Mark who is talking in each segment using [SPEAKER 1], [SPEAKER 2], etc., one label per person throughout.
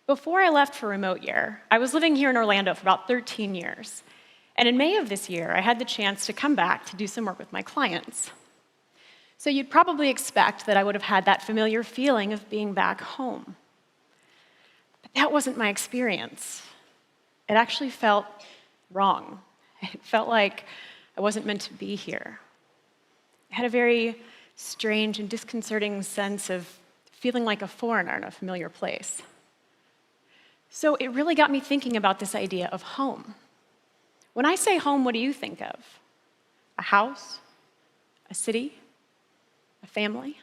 [SPEAKER 1] Before I left for remote year, I was living here in Orlando for about 13 years. And in May of this year, I had the chance to come back to do some work with my clients. So you'd probably expect that I would have had that familiar feeling of being back home. But that wasn't my experience. It actually felt wrong. It felt like I wasn't meant to be here. I had a very strange and disconcerting sense of feeling like a foreigner in a familiar place. So it really got me thinking about this idea of home. When I say home, what do you think of? A house? A city? A family?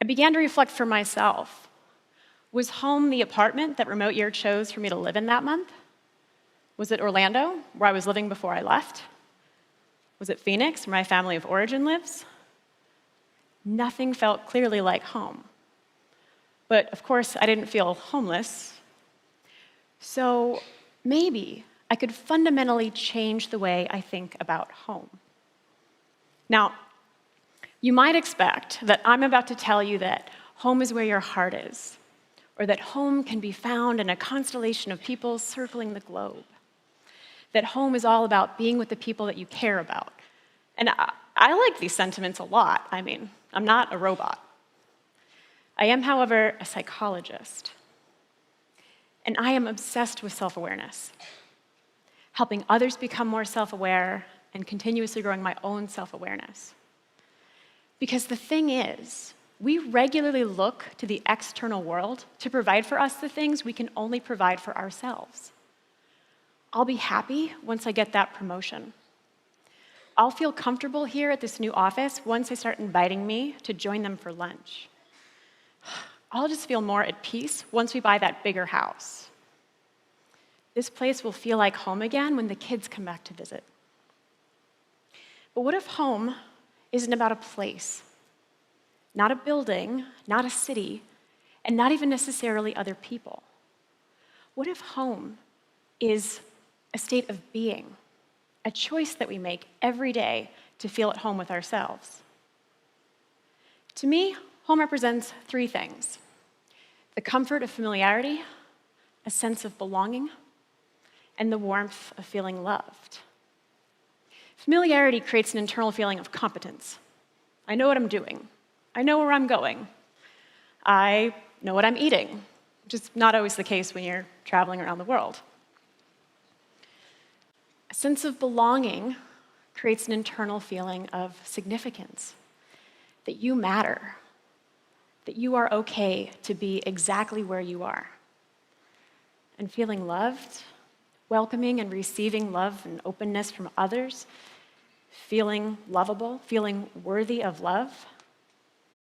[SPEAKER 1] I began to reflect for myself. Was home the apartment that Remote Year chose for me to live in that month? Was it Orlando, where I was living before I left? Was it Phoenix, where my family of origin lives? Nothing felt clearly like home. But of course, I didn't feel homeless. So maybe I could fundamentally change the way I think about home. Now, you might expect that I'm about to tell you that home is where your heart is, or that home can be found in a constellation of people circling the globe, that home is all about being with the people that you care about. And I like these sentiments a lot. I mean, I'm not a robot. I am, however, a psychologist. And I am obsessed with self-awareness, helping others become more self-aware and continuously growing my own self-awareness. Because the thing is, we regularly look to the external world to provide for us the things we can only provide for ourselves. I'll be happy once I get that promotion. I'll feel comfortable here at this new office once they start inviting me to join them for lunch. I'll just feel more at peace once we buy that bigger house. This place will feel like home again when the kids come back to visit. But what if home isn't about a place? Not a building, not a city, and not even necessarily other people. What if home is a state of being, a choice that we make every day to feel at home with ourselves? To me, home represents three things: the comfort of familiarity, a sense of belonging, and the warmth of feeling loved. Familiarity creates an internal feeling of competence. I know what I'm doing. I know where I'm going. I know what I'm eating, which is not always the case when you're traveling around the world. A sense of belonging creates an internal feeling of significance, that you matter, that you are okay to be exactly where you are. And feeling loved, welcoming and receiving love and openness from others, feeling lovable, feeling worthy of love,